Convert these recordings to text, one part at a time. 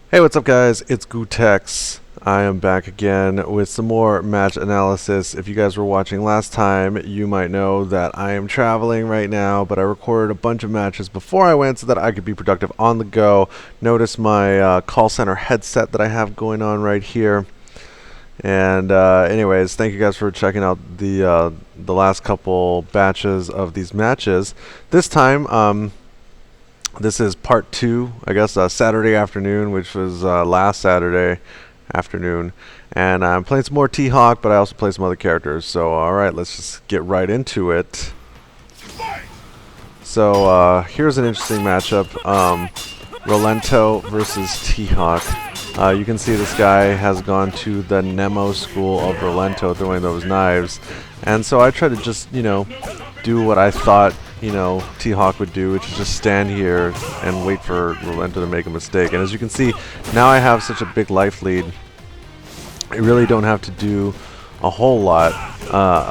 Hey, what's up guys? It's gootecks. I am back again with some more match analysis. If you guys were watching last time, you might know that I am traveling right now, but I recorded a bunch of matches before I went so that I could be productive on the go. Notice my call center headset that I have going on right here. And anyways, thank you guys for checking out the last couple batches of these matches. This time, this is part two, I guess, Saturday afternoon, which was last Saturday afternoon. And I'm playing some more T-Hawk, but I also play some other characters. So, alright, let's just get right into it. So, here's an interesting matchup. Rolento versus T-Hawk. You can see this guy has gone to the Nemo school of Rolento, throwing those knives. And so I try to just, do what I thought T-Hawk would do, which is just stand here and wait for Rolento to make a mistake. And as you can see, now I have such a big life lead. I really don't have to do a whole lot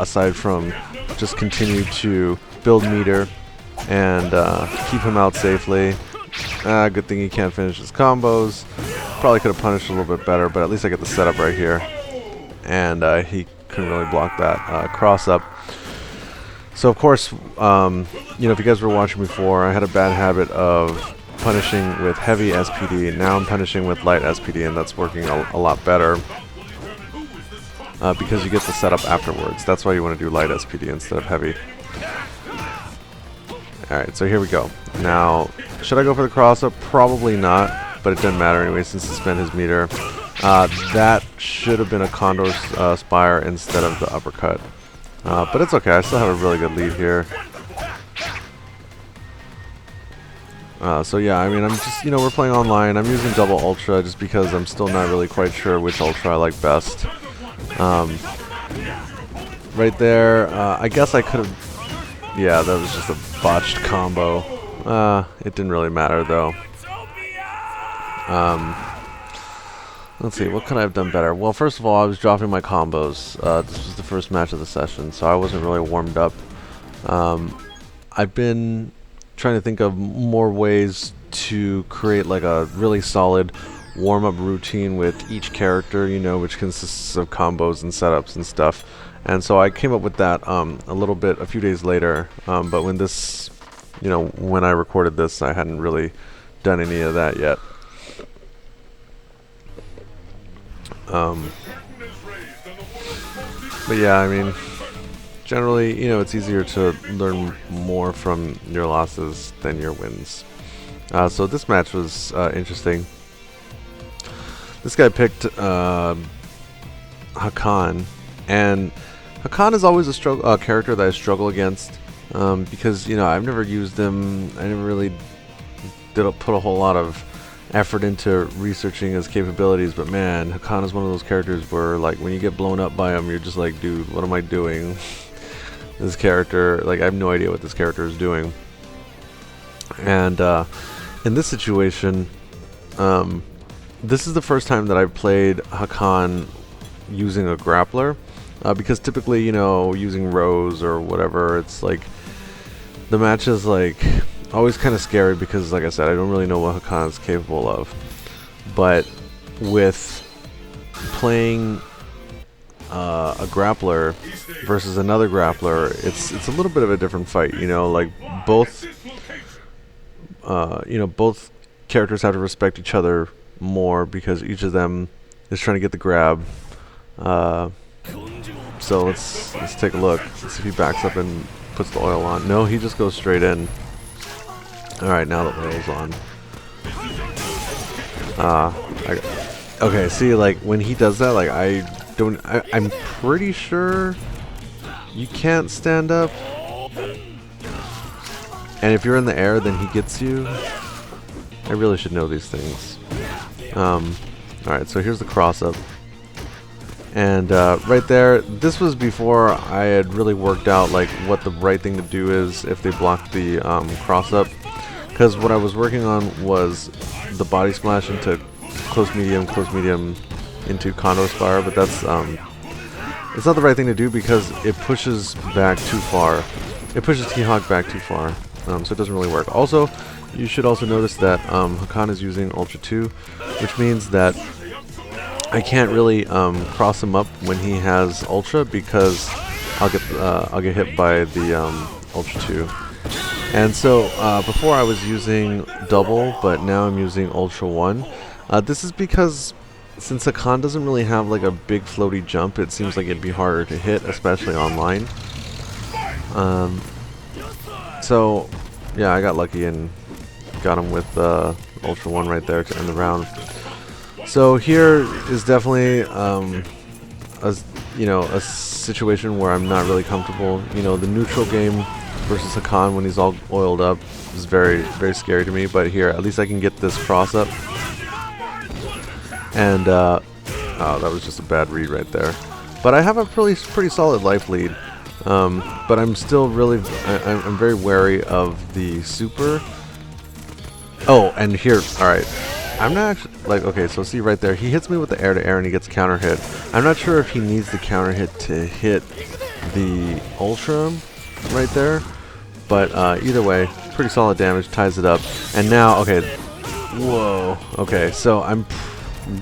aside from just continue to build meter and keep him out safely. Good thing he can't finish his combos. Probably could have punished a little bit better, but at least I get the setup right here. And he couldn't really block that cross up. So of course, if you guys were watching before, I had a bad habit of punishing with heavy SPD, and now I'm punishing with light SPD, and that's working a lot better because you get the setup afterwards. That's why you want to do light SPD instead of heavy. Alright, so here we go. Now, should I go for the cross-up? Probably not, but it doesn't matter anyway since he spent his meter. That should have been a Condor Spire instead of the uppercut. But it's okay, I still have a really good lead here. So yeah, I mean, I'm just, we're playing online. I'm using double ultra just because I'm still not really quite sure which ultra I like best. Right there, I guess I could have... Yeah, that was just a botched combo. It didn't really matter though. Let's see, what could I have done better? Well, first of all, I was dropping my combos. This was the first match of the session, so I wasn't really warmed up. I've been trying to think of more ways to create like a really solid warm-up routine with each character, which consists of combos and setups and stuff. And so I came up with that a little bit a few days later, but when this, when I recorded this, I hadn't really done any of that yet. But yeah, I mean, generally, it's easier to learn more from your losses than your wins. So this match was interesting. This guy picked Hakan, and Hakan is always a character that I struggle against because I've never used him. I never really put a whole lot of effort into researching his capabilities, but man, Hakan is one of those characters where, like, when you get blown up by him, you're just like, dude, what am I doing? This character, like, I have no idea what this character is doing. And in this situation, this is the first time that I've played Hakan using a grappler, because typically, using Rose or whatever, it's like the match is like always kind of scary because, like I said, I don't really know what Hakan is capable of. But with playing a grappler versus another grappler, it's a little bit of a different fight. Like both both characters have to respect each other more because each of them is trying to get the grab. So let's take a look. Let's see if he backs up and puts the oil on. No, he just goes straight in. Alright, now the oil's on. Okay, see, like, when he does that, like, I'm pretty sure you can't stand up. And if you're in the air, then he gets you. I really should know these things. Alright, so here's the cross-up. And right there, this was before I had really worked out, like, what the right thing to do is if they block the cross-up. Because what I was working on was the body splash into close medium into Condor Spire, but that's it's not the right thing to do because it pushes back too far. It pushes T-Hawk back too far, so it doesn't really work. Also, you should also notice that Hakan is using Ultra 2, which means that I can't really cross him up when he has Ultra because I'll get hit by the Ultra 2. And so before I was using double, but now I'm using Ultra 1. This is because since Hakan doesn't really have like a big floaty jump, it seems like it'd be harder to hit, especially online. So yeah, I got lucky and got him with Ultra 1 right there to end the round. So here is definitely a situation where I'm not really comfortable. You know, the neutral game versus Hakan when he's all oiled up is very, very scary to me. But here, at least I can get this cross up. And oh, that was just a bad read right there. But I have a pretty solid life lead. But I'm still really, I'm very wary of the super. Oh, and here, all right. I'm not actually, like, okay, so see right there, he hits me with the air-to-air and he gets counter hit. I'm not sure if he needs the counter hit to hit the Ultra right there, but either way, pretty solid damage, ties it up. And now, okay, whoa, okay, so I'm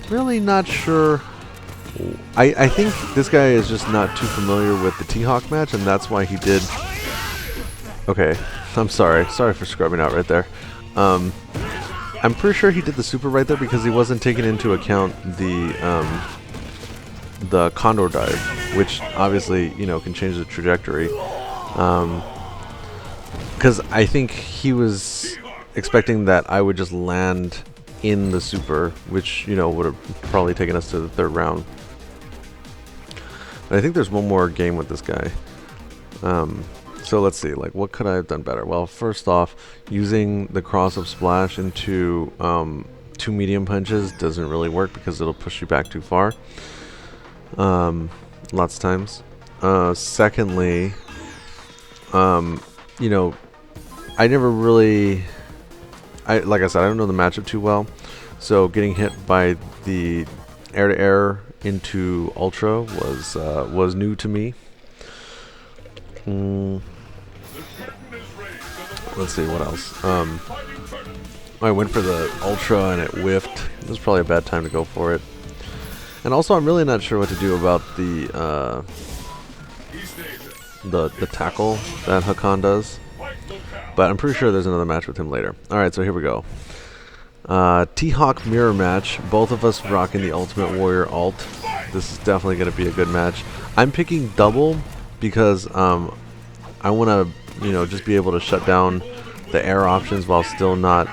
really not sure. I think this guy is just not too familiar with the T-Hawk match, and that's why he did. Okay, I'm sorry for scrubbing out right there. I'm pretty sure he did the super right there because he wasn't taking into account the Condor dive, which obviously, you know, can change the trajectory. Because I think he was expecting that I would just land in the super, which, you know, would have probably taken us to the third round. But I think there's one more game with this guy. So let's see, like, what could I have done better? Well, first off, using the cross-up splash into 2 medium punches doesn't really work because it'll push you back too far. Lots of times. Secondly, you know, I never really, like I said, I don't know the matchup too well. So getting hit by the air-to-air into Ultra was new to me. Let's see what else. I went for the Ultra and it whiffed. It was probably a bad time to go for it. And also, I'm really not sure what to do about the tackle that Hakan does. But I'm pretty sure there's another match with him later. All right, so here we go. T-Hawk mirror match. Both of us rocking the Ultimate Warrior ult. This is definitely going to be a good match. I'm picking double because I want to, you know, just be able to shut down the air options while still not,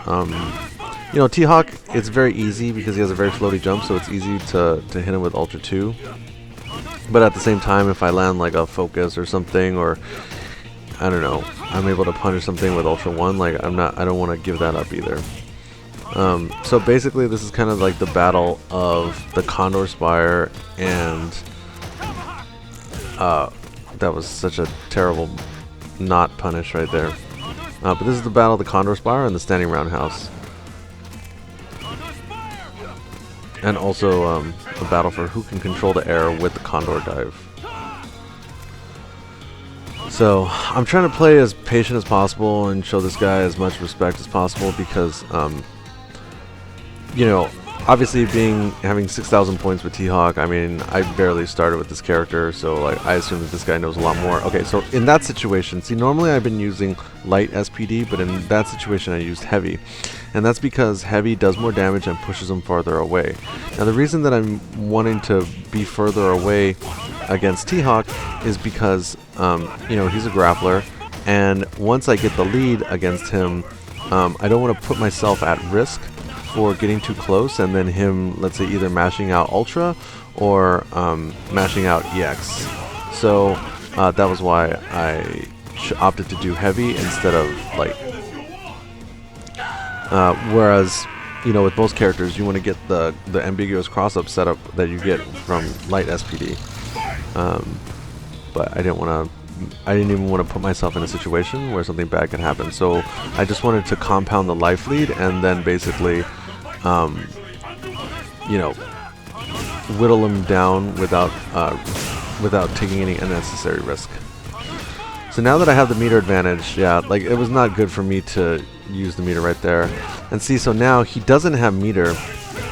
you know, T-Hawk, it's very easy because he has a very floaty jump, so it's easy to hit him with Ultra 2. But at the same time, if I land like a focus or something, or I don't know, I'm able to punish something with Ultra 1, like I don't want to give that up either. So basically this is kind of like the battle of the Condor Spire and that was such a terrible not punish right there. But this is the battle of the Condor Spire and the Standing Roundhouse. And also a battle for who can control the air with the Condor Dive. So I'm trying to play as patient as possible and show this guy as much respect as possible because, you know, obviously having 6,000 points with T-Hawk, I mean, I barely started with this character, so like I assume that this guy knows a lot more. Okay, so in that situation, see, normally I've been using light SPD, but in that situation I used heavy. And that's because heavy does more damage and pushes them farther away. Now the reason that I'm wanting to be further away against T-Hawk is because, you know, he's a grappler, and once I get the lead against him, I don't want to put myself at risk for getting too close and then him, let's say, either mashing out Ultra or mashing out EX. So that was why I opted to do heavy instead of light. Whereas, you know, with most characters, you want to get the ambiguous cross-up setup that you get from light SPD. But I didn't even want to put myself in a situation where something bad could happen. So I just wanted to compound the life lead and then basically, you know, whittle him down without taking any unnecessary risk. So now that I have the meter advantage, yeah, like it was not good for me to use the meter right there. And see, so now he doesn't have meter,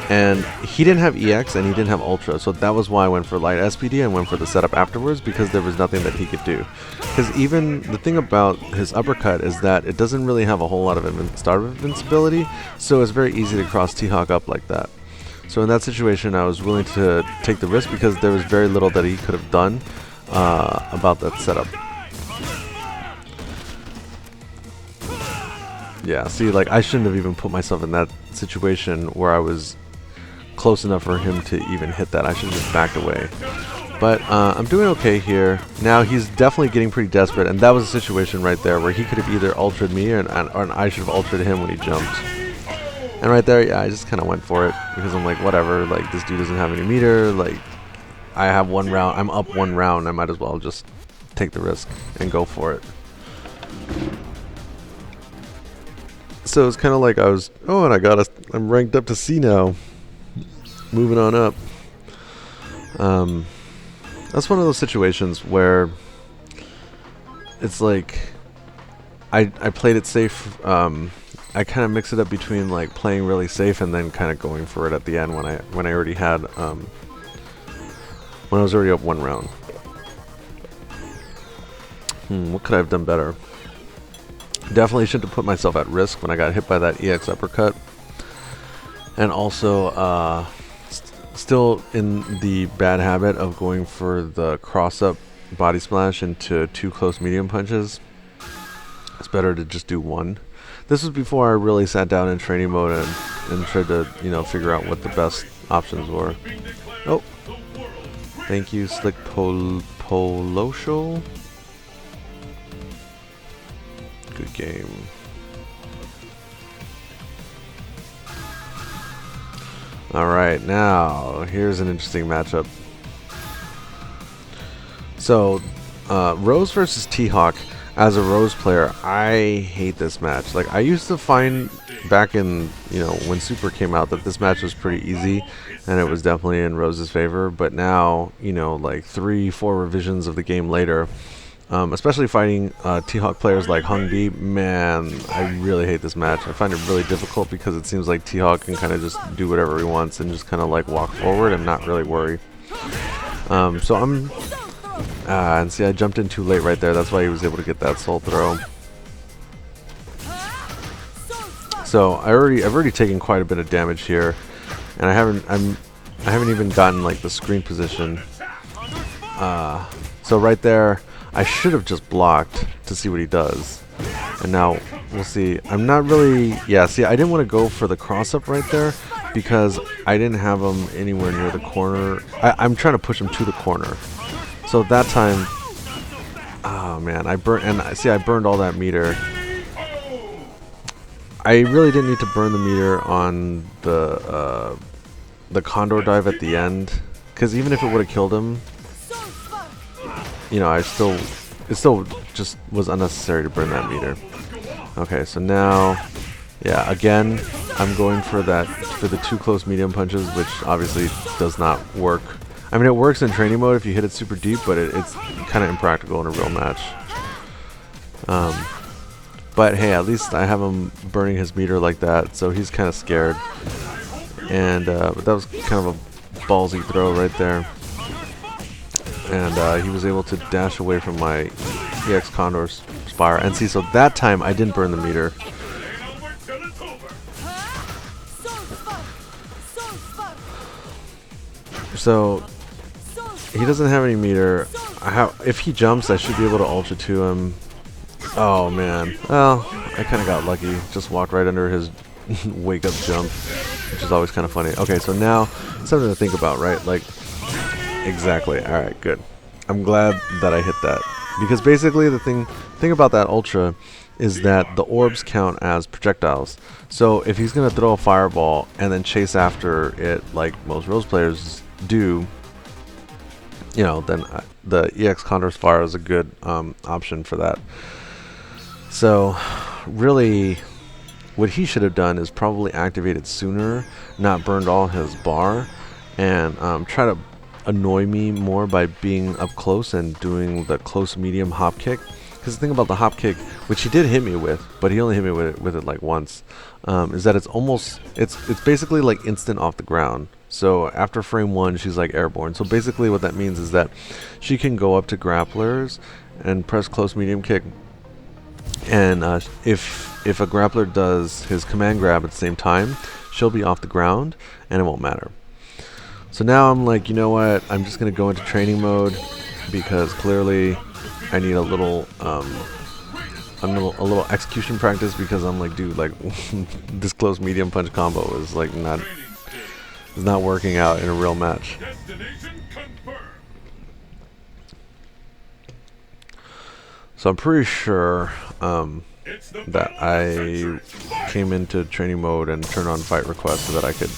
and he didn't have EX, and he didn't have Ultra, so that was why I went for light SPD and went for the setup afterwards, because there was nothing that he could do. Because even the thing about his uppercut is that it doesn't really have a whole lot of start invincibility, so it's very easy to cross T-Hawk up like that. So in that situation, I was willing to take the risk because there was very little that he could have done about that setup. Yeah, see, like, I shouldn't have even put myself in that situation where I was close enough for him to even hit that. I should have just backed away. But I'm doing okay here. Now, he's definitely getting pretty desperate, and that was a situation right there where he could have either ultra'd me or I should have ultra'd him when he jumped. And right there, yeah, I just kind of went for it because I'm like, whatever, like, this dude doesn't have any meter, like, I have one round, I'm up one round, I might as well just take the risk and go for it. So it's kind of like I was, oh, and I'm ranked up to C now, moving on up. That's one of those situations where it's like, I played it safe. I kind of mix it up between like playing really safe and then kind of going for it at the end when I already had when I was already up one round. What could I have done better? Definitely shouldn't have put myself at risk when I got hit by that EX uppercut. And also, still in the bad habit of going for the cross-up body splash into 2 close medium punches. It's better to just do one. This was before I really sat down in training mode and tried to, you know, figure out what the best options were. Oh, thank you, Slick Polosho. Good game. Alright, now here's an interesting matchup. So, Rose versus T-Hawk. As a Rose player, I hate this match. Like, I used to find back in, you know, when Super came out that this match was pretty easy and it was definitely in Rose's favor, but now, you know, like 3-4 revisions of the game later, especially fighting T-Hawk players like Hung B, man, I really hate this match. I find it really difficult because it seems like T-Hawk can kind of just do whatever he wants and just kind of like walk forward and not really worry. So I'm... and see, I jumped in too late right there. That's why he was able to get that soul throw. So I've already taken quite a bit of damage here, and I haven't even gotten like the screen position. So right there, I should have just blocked to see what he does. And now we'll see. I'm not really, yeah. See, I didn't want to go for the cross up right there because I didn't have him anywhere near the corner. I'm trying to push him to the corner. So that time, oh man, I burned all that meter. I really didn't need to burn the meter on the Condor dive at the end, because even if it would have killed him, you know, it still just was unnecessary to burn that meter. Okay, so now, yeah, again, I'm going for the 2 close medium punches, which obviously does not work. I mean, it works in training mode if you hit it super deep, but it's kind of impractical in a real match. But hey, at least I have him burning his meter like that, so he's kind of scared. And but that was kind of a ballsy throw right there. And he was able to dash away from my EX Condor Spire. And see, so that time I didn't burn the meter. So he doesn't have any meter. If he jumps, I should be able to ultra to him. Oh man. Well, I kind of got lucky. Just walked right under his wake up jump, which is always kind of funny. Okay, so now something to think about, right? Like, exactly. All right, good. I'm glad that I hit that, because basically the thing about that ultra is that the orbs count as projectiles. So if he's gonna throw a fireball and then chase after it, like most Rose players do, you know, then the EX Condor Fire is a good option for that. So really, what he should have done is probably activated sooner, not burned all his bar, and try to annoy me more by being up close and doing the close medium hop kick. Because because the thing about the hop kick, which he did hit me with, but he only hit me with it like once, is that it's basically like instant off the ground. So after frame 1, she's like airborne. So basically what that means is that she can go up to grapplers and press close medium kick, and if a grappler does his command grab at the same time, she'll be off the ground and it won't matter. So now I'm like, you know what, I'm just gonna go into training mode, because clearly I need a little execution practice, because I'm like, dude, like this close medium punch combo is like not working out in a real match. So I'm pretty sure that I came into training mode and turned on fight request so that I could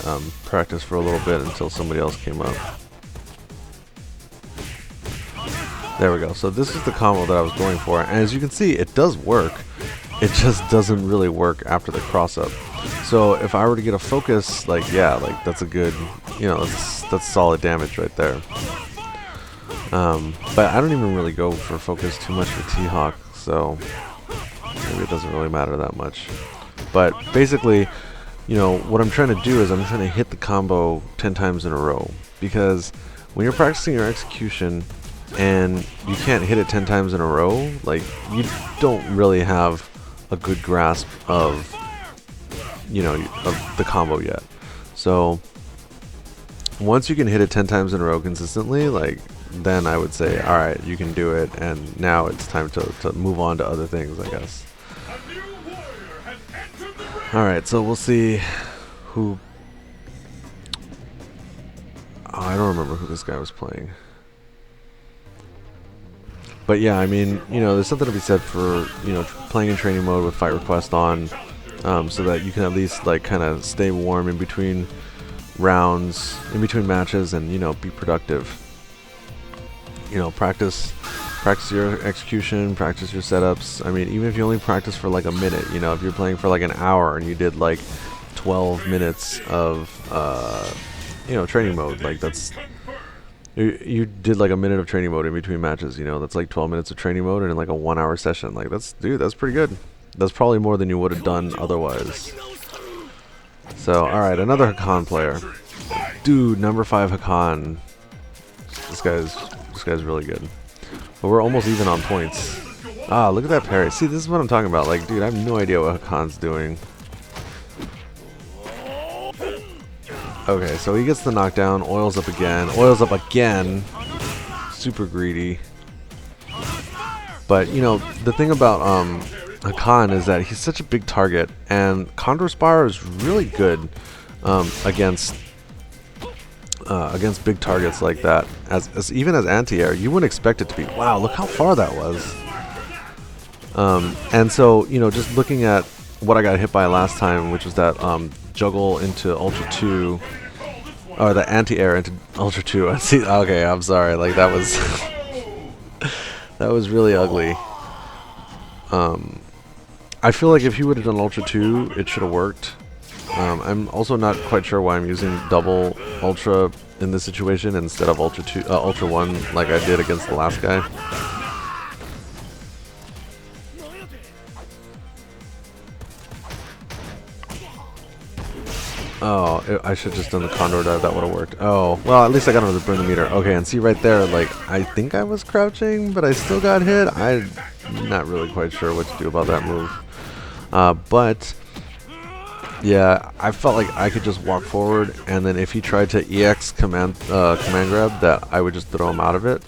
practice for a little bit until somebody else came up. There we go. So this is the combo that I was going for, and as you can see, it does work. It just doesn't really work after the cross up. So if I were to get a focus, like, yeah, like that's a good, you know, that's solid damage right there. But I don't even really go for focus too much for T-Hawk, so maybe it doesn't really matter that much. But basically, you know, what I'm trying to do is I'm trying to hit the combo 10 times in a row, because when you're practicing your execution and you can't hit it 10 times in a row, like, you don't really have a good grasp of, you know, of the combo yet. So once you can hit it 10 times in a row consistently, like, then I would say, alright, you can do it, and now it's time to move on to other things, I guess. Alright, so we'll see who... Oh, I don't remember who this guy was playing. But yeah, I mean, you know, there's something to be said for, you know, playing in training mode with fight request on, so that you can at least, like, kind of stay warm in between rounds, in between matches, and, you know, be productive. You know, practice your execution, practice your setups. I mean, even if you only practice for like a minute, you know, if you're playing for like an hour and you did like 12 minutes of, you know, training mode, like that's, you did like a minute of training mode in between matches, you know, that's like 12 minutes of training mode and in like a 1 hour session. Like that's, dude, that's pretty good. That's probably more than you would have done otherwise. So, alright, another Hakan player. Dude, number 5 Hakan. This guy's really good. But we're almost even on points. Ah, look at that parry. See, this is what I'm talking about. Like, dude, I have no idea what Hakan's doing. Okay, so he gets the knockdown, oils up again. Super greedy. But, you know, the thing about Hakan is that he's such a big target, and Condor Spire is really good against big targets like that. Even as anti-air, you wouldn't expect it to be. Wow, look how far that was. And so, you know, just looking at what I got hit by last time, which was that juggle into Ultra 2, or the anti-air into Ultra 2. See, okay, I'm sorry. Like that was that was really ugly. I feel like if he would have done Ultra 2, it should have worked. I'm also not quite sure why I'm using double Ultra in this situation instead of Ultra 1 like I did against the last guy. Oh, I should have just done the Condor dive, that would have worked. Oh, well, at least I got him to burn the meter. Okay, and see right there, like, I think I was crouching, but I still got hit. I'm not really quite sure what to do about that move. But... yeah, I felt like I could just walk forward, and then if he tried to EX command grab, that I would just throw him out of it.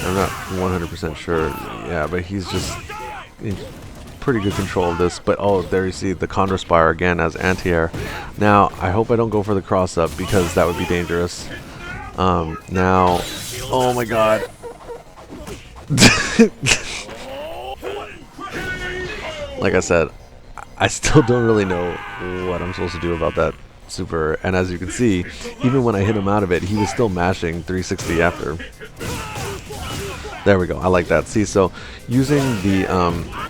I'm not 100% sure. Yeah, but he's just in pretty good control of this. But oh, there you see the Condor Spire again as anti-air. Now, I hope I don't go for the cross-up because that would be dangerous. Now, oh my god. Like I said, I still don't really know what I'm supposed to do about that super, and as you can see, even when I hit him out of it, he was still mashing 360 after. There we go, I like that. See, so using the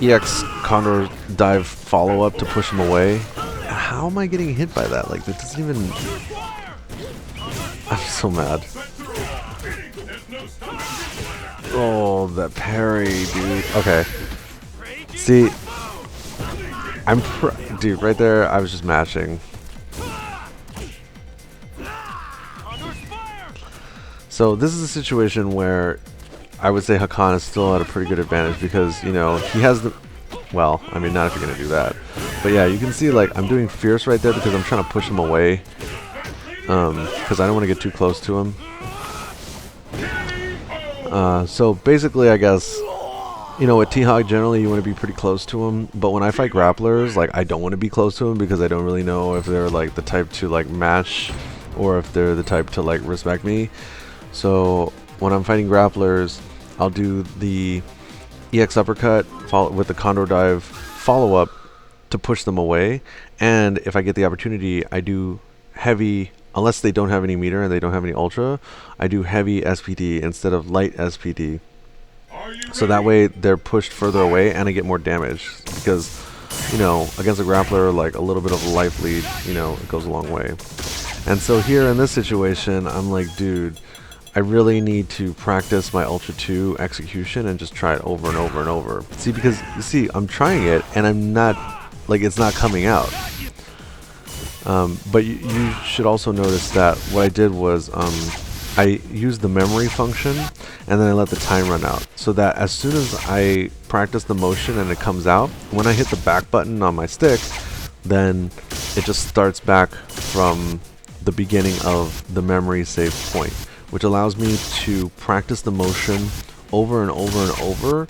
EX Condor dive follow-up to push him away, how am I getting hit by that? Like, that doesn't even... I'm so mad. Oh, that parry, dude. Okay. See, dude, right there, I was just matching. So this is a situation where I would say Hakan is still at a pretty good advantage because, you know, he has the... Well, I mean, not if you're going to do that. But yeah, you can see, like, I'm doing fierce right there because I'm trying to push him away. Because I don't want to get too close to him. So basically, I guess, you know, with T-Hawk, generally you want to be pretty close to him. But when I fight grapplers, like, I don't want to be close to him because I don't really know if they're, like, the type to, like, match or if they're the type to, like, respect me. So when I'm fighting grapplers, I'll do the EX uppercut with the Condor dive follow-up to push them away. And if I get the opportunity, I do heavy, unless they don't have any meter and they don't have any ultra, I do heavy SPD instead of light SPD. So that way they're pushed further away and I get more damage. Because, you know, against a grappler, like a little bit of a life lead, you know, it goes a long way. And so here in this situation, I'm like, dude, I really need to practice my Ultra 2 execution and just try it over and over and over. See, because, you see, I'm trying it and I'm not, like, it's not coming out. But you should also notice that what I did was I used the memory function and then I let the time run out. So that as soon as I practice the motion and it comes out, when I hit the back button on my stick, then it just starts back from the beginning of the memory save point, which allows me to practice the motion over and over and over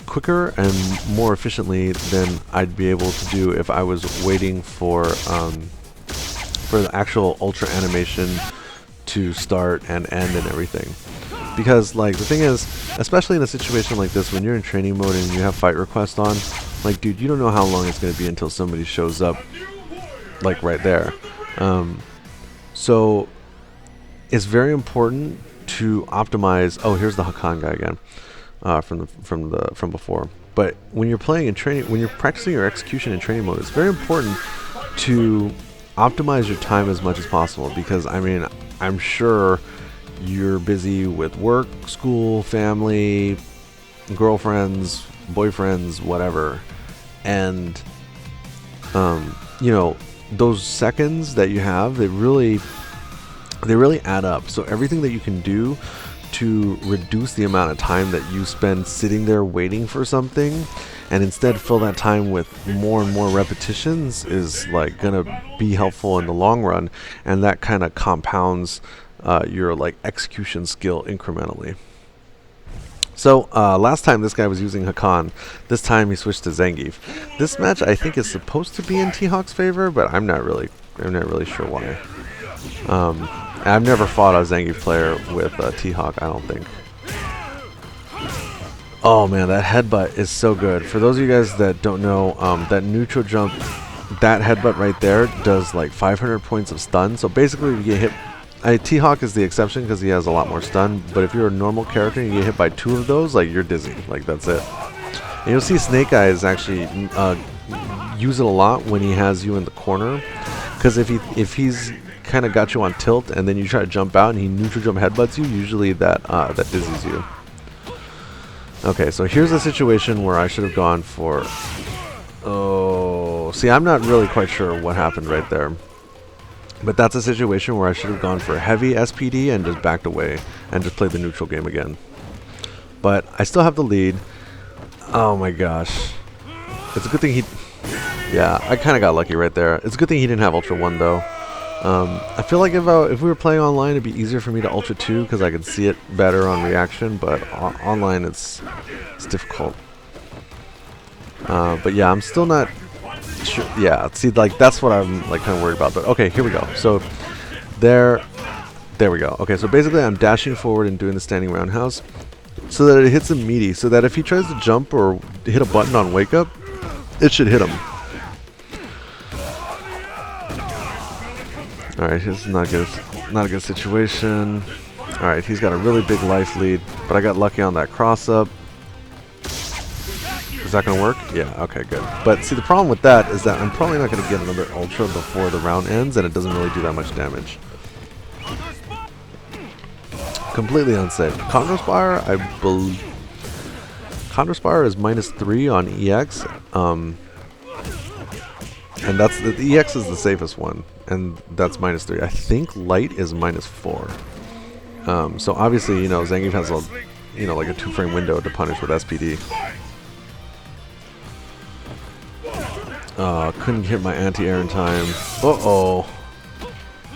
quicker and more efficiently than I'd be able to do if I was waiting for the actual ultra animation to start and end and everything. Because, like, the thing is, especially in a situation like this, when you're in training mode and you have fight request on, like, dude, you don't know how long it's going to be until somebody shows up, like, right there. So it's very important to optimize. Oh, here's the Hakan guy again, from before. But when you're playing in training, when you're practicing your execution in training mode, it's very important to optimize your time as much as possible. Because, I mean, I'm sure you're busy with work, school, family, girlfriends, boyfriends, whatever, and you know, those seconds that you have, they really add up. So everything that you can do to reduce the amount of time that you spend sitting there waiting for something and instead fill that time with more and more repetitions is, like, gonna be helpful in the long run, and that kind of compounds your, like, execution skill incrementally. So last time this guy was using Hakan. This time he switched to Zangief. This match I think is supposed to be in T-Hawk's favor, but I'm not really sure why. I've never fought a Zangief player with T-Hawk, I don't think. Oh man, that headbutt is so good. For those of you guys that don't know, that neutral jump, that headbutt right there does like 500 points of stun. So basically, if you get hit, T-Hawk is the exception because he has a lot more stun. But if you're a normal character and you get hit by 2 of those, like, you're dizzy. Like, that's it. And you'll see Snake Eyes actually use it a lot when he has you in the corner, because if he's kind of got you on tilt and then you try to jump out and he neutral jump headbutts you, usually that dizzies you. Okay, so here's a situation where I should have gone for... Oh, see, I'm not really quite sure what happened right there. But that's a situation where I should have gone for heavy SPD and just backed away and just played the neutral game again. But I still have the lead. Oh my gosh. It's a good thing he... Yeah, I kind of got lucky right there. It's a good thing he didn't have Ultra 1 though. I feel like if we were playing online, it'd be easier for me to Ultra 2 because I could see it better on reaction, but online it's difficult. But yeah, I'm still not sure. Yeah, see, like, that's what I'm, like, kind of worried about. But okay, here we go. So there we go. Okay, so basically I'm dashing forward and doing the standing roundhouse so that it hits him meaty, so that if he tries to jump or hit a button on wake up, it should hit him. Alright, this is not a good situation. Alright, he's got a really big life lead, but I got lucky on that cross up. Is that going to work? Yeah, okay, good. But see, the problem with that is that I'm probably not going to get another Ultra before the round ends, and it doesn't really do that much damage. completely unsafe. Counterspire, I believe. Counterspire is -3 on EX. And that's the EX is the safest one, and that's -3. I think light is -4. So obviously, you know, Zangief has a, you know, like a 2-frame window to punish with SPD. Couldn't hit my anti-air in time. Uh-oh.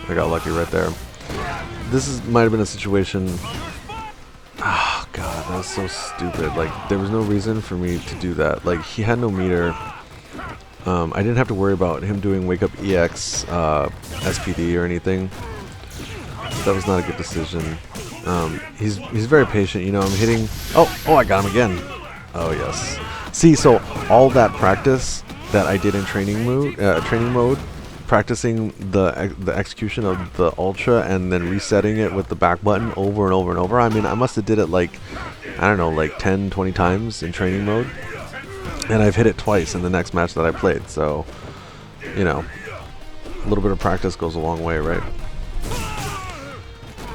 I got lucky right there. Might have been a situation. Oh god, that was so stupid. Like, there was no reason for me to do that. Like, he had no meter. I didn't have to worry about him doing Wake Up EX, SPD or anything. That was not a good decision. He's very patient, you know. I'm hitting. Oh, I got him again. Oh yes. See, so all that practice that I did in training mode, practicing the execution of the ultra and then resetting it with the back button over and over and over. I mean, I must have did it like, I don't know, like 10, 20 times in training mode. And I've hit it twice in the next match that I played, so, you know, a little bit of practice goes a long way, right?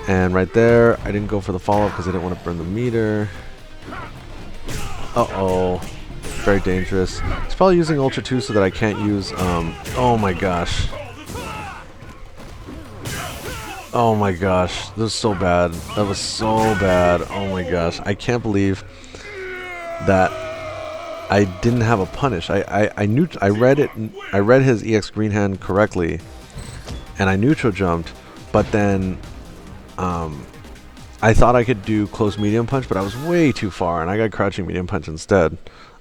And right there, I didn't go for the follow-up because I didn't want to burn the meter. Uh-oh. Very dangerous. He's probably using Ultra 2 so that I can't use, oh my gosh. Oh my gosh. That was so bad. That was so bad. Oh my gosh. I can't believe that I didn't have a punish. I read it. I read his EX green hand correctly, and I neutral jumped. But then, I thought I could do close medium punch, but I was way too far, and I got crouching medium punch instead.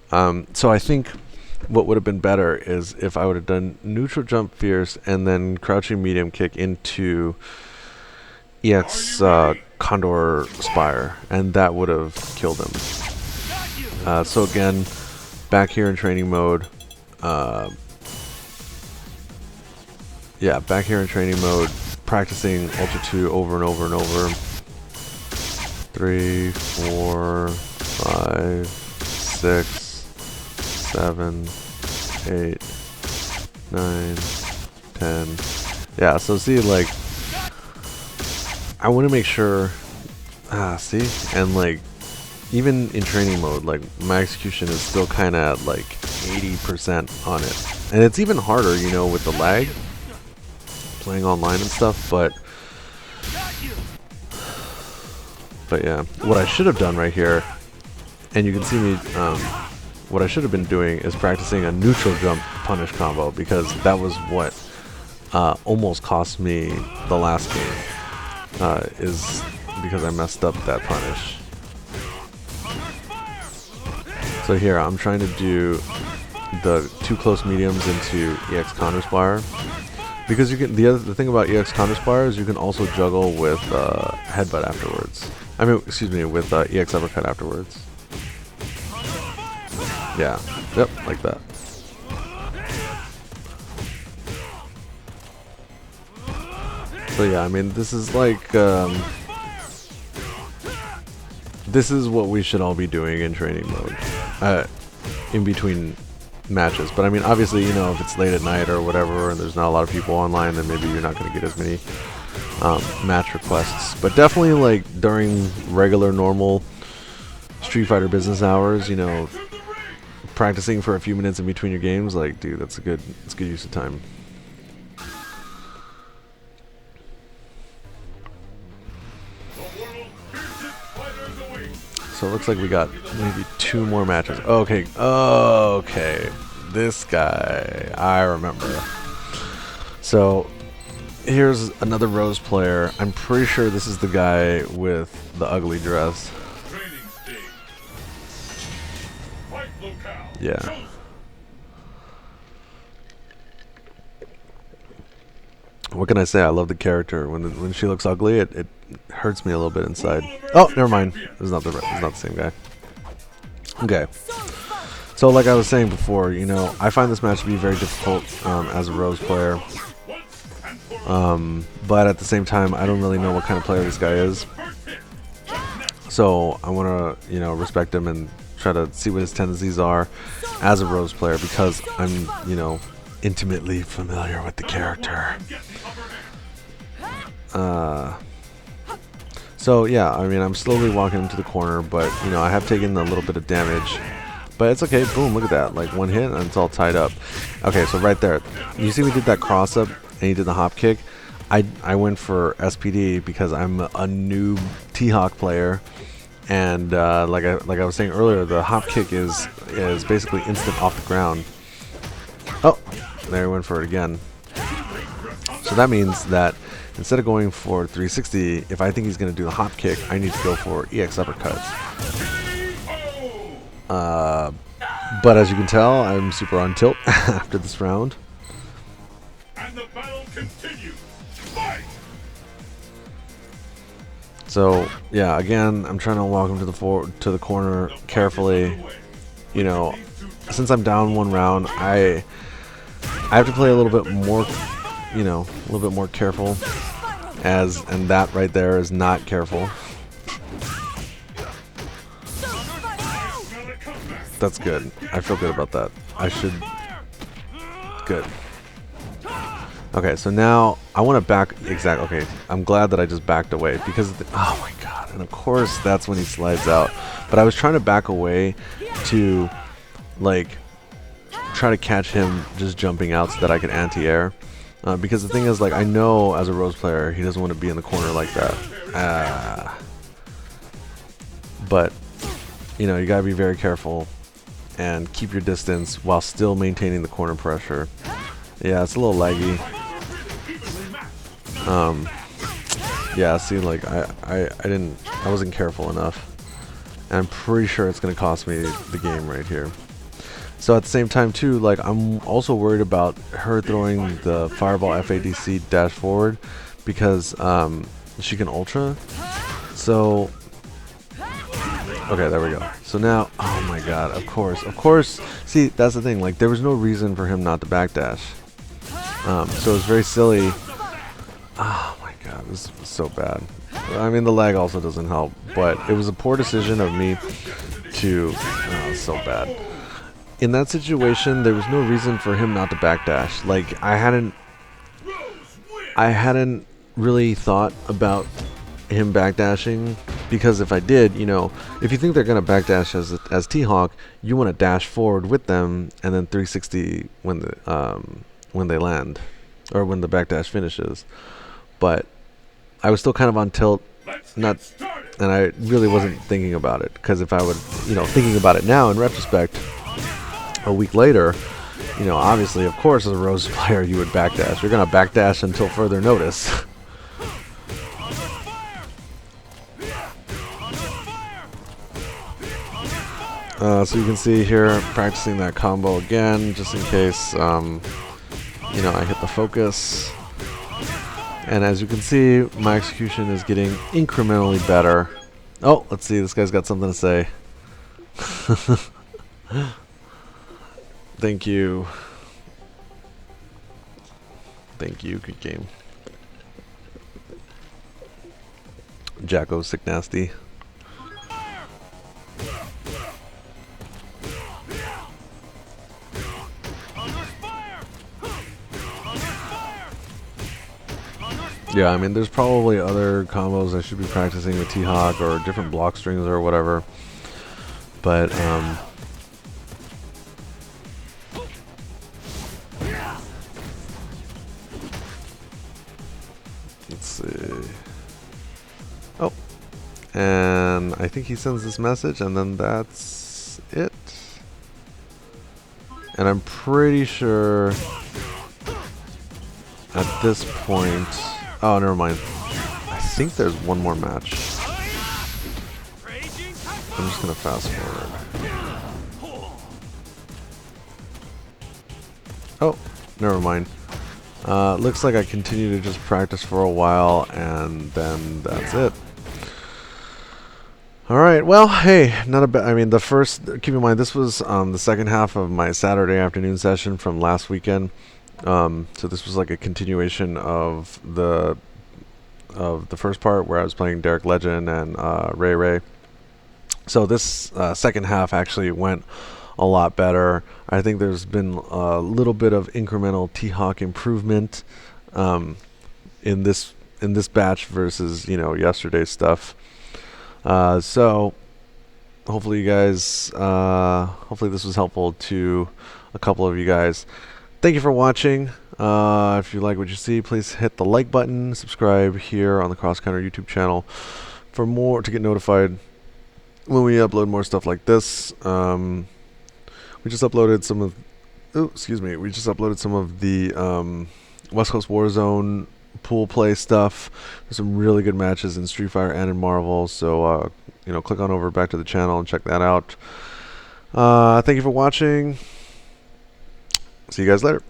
So I think what would have been better is if I would have done neutral jump fierce and then crouching medium kick into EX Condor Spire, and that would have killed him. So again. Back here in training mode, yeah, back here in training mode, practicing Ultra 2 over and over and over. 3, 4, 5, 6, 7, 8, 9, 10. Yeah, so see, like, I want to make sure, see, and like, even in training mode, like, my execution is still kind of like 80% on it. And it's even harder, you know, with the lag, playing online and stuff, but yeah, what I should have done right here, and you can see me, what I should have been doing is practicing a neutral jump punish combo, because that was what almost cost me the last game, is because I messed up that punish. So here, I'm trying to do the 2 close mediums into EX Counterspire, because you can. The thing about EX Counterspire is you can also juggle with headbutt afterwards. I mean, excuse me, with EX Uppercut afterwards. Yeah, yep, like that. So yeah, I mean, this is like. This is what we should all be doing in training mode, in between matches. But I mean, obviously, you know, if it's late at night or whatever, and there's not a lot of people online, then maybe you're not going to get as many match requests. But definitely, like, during regular, normal Street Fighter business hours, you know, practicing for a few minutes in between your games, like, dude, that's a good use of time. So it looks like we got maybe 2 more matches. Okay, okay. This guy, I remember. So here's another Rose player. I'm pretty sure this is the guy with the ugly dress. Yeah. What can I say? I love the character. When she looks ugly, it hurts me a little bit inside. Oh, never mind. It's not the same guy. Okay. So like I was saying before, you know, I find this match to be very difficult as a Rose player. But at the same time, I don't really know what kind of player this guy is. So I want to, you know, respect him and try to see what his tendencies are as a Rose player, because I'm, you know, intimately familiar with the character. So So yeah, I mean, I'm slowly walking him to the corner, but you know, I have taken a little bit of damage. But it's okay. Boom, look at that. Like one hit and it's all tied up. Okay, so right there. You see we did that cross up and he did the hop kick. I went for SPD because I'm a new T-Hawk player. And like I was saying earlier, the hop kick is basically instant off the ground. Oh, there he went for it again. So that means that instead of going for 360, if I think he's going to do the hop kick, I need to go for EX uppercut. But as you can tell, I'm super on tilt after this round. And the battle continues. Fight! So yeah, again, I'm trying to walk him to the corner carefully. You know, since I'm down one round, I have to play a little bit more, you know, a little bit more careful. And that right there is not careful. That's good. I feel good about that. I should. Good. Okay, so now I want to back. Okay, I'm glad that I just backed away because. Oh my god! And of course, that's when he slides out. But I was trying to back away to, like, try to catch him just jumping out so that I could anti-air. Because the thing is, like, I know as a Rose player, he doesn't want to be in the corner like that. But, you know, you gotta be very careful and keep your distance while still maintaining the corner pressure. Yeah, it's a little laggy. Yeah, see, like, I wasn't careful enough. And I'm pretty sure it's gonna cost me the game right here. So at the same time too, like, I'm also worried about her throwing the fireball FADC dash forward because she can ultra. So okay, there we go. So now, oh my god, of course. See, that's the thing. Like, there was no reason for him not to backdash. So it's very silly. Oh my god, this is so bad. I mean, the lag also doesn't help, but it was a poor decision of me to. Oh, it's so bad. In that situation, there was no reason for him not to backdash. Like, I hadn't really thought about him backdashing, because if I did, you know, if you think they're gonna backdash as T-Hawk, you want to dash forward with them and then 360 when they land, or when the backdash finishes. But I was still kind of on tilt, and I really wasn't thinking about it, because if I would, you know, thinking about it now in retrospect, a week later, you know, obviously, of course, as a Rose player, you would backdash. You're gonna backdash until further notice. So you can see here, practicing that combo again, just in case, you know, I hit the focus. And as you can see, my execution is getting incrementally better. Oh, let's see, this guy's got something to say. Thank you. Thank you, good game. Jacko Sick Nasty. Yeah, I mean, there's probably other combos I should be practicing with T-Hawk, or different block strings or whatever. But, let's see. Oh, and I think he sends this message, and then that's it. And I'm pretty sure at this point, oh, never mind. I think there's one more match. I'm just gonna fast forward. Oh, never mind. Looks like I continue to just practice for a while, and then that's it. Alright, well, hey, not a bad, I mean, keep in mind, this was the second half of my Saturday afternoon session from last weekend. So this was like a continuation of the first part where I was playing Derek Legend and Ray Ray. So this second half actually went a lot better. I think there's been a little bit of incremental T-Hawk improvement in this in this batch versus yesterday's stuff. So hopefully you guys, hopefully this was helpful to a couple of you guys. Thank you for watching. If you like what you see, please hit the like button, subscribe here on the Cross Counter YouTube channel for more, to get notified when we upload more stuff like this. We just uploaded some of, we just uploaded some of the West Coast Warzone pool play stuff. There's some really good matches in Street Fighter and in Marvel, so click on over back to the channel and check that out. Thank you for watching. See you guys later.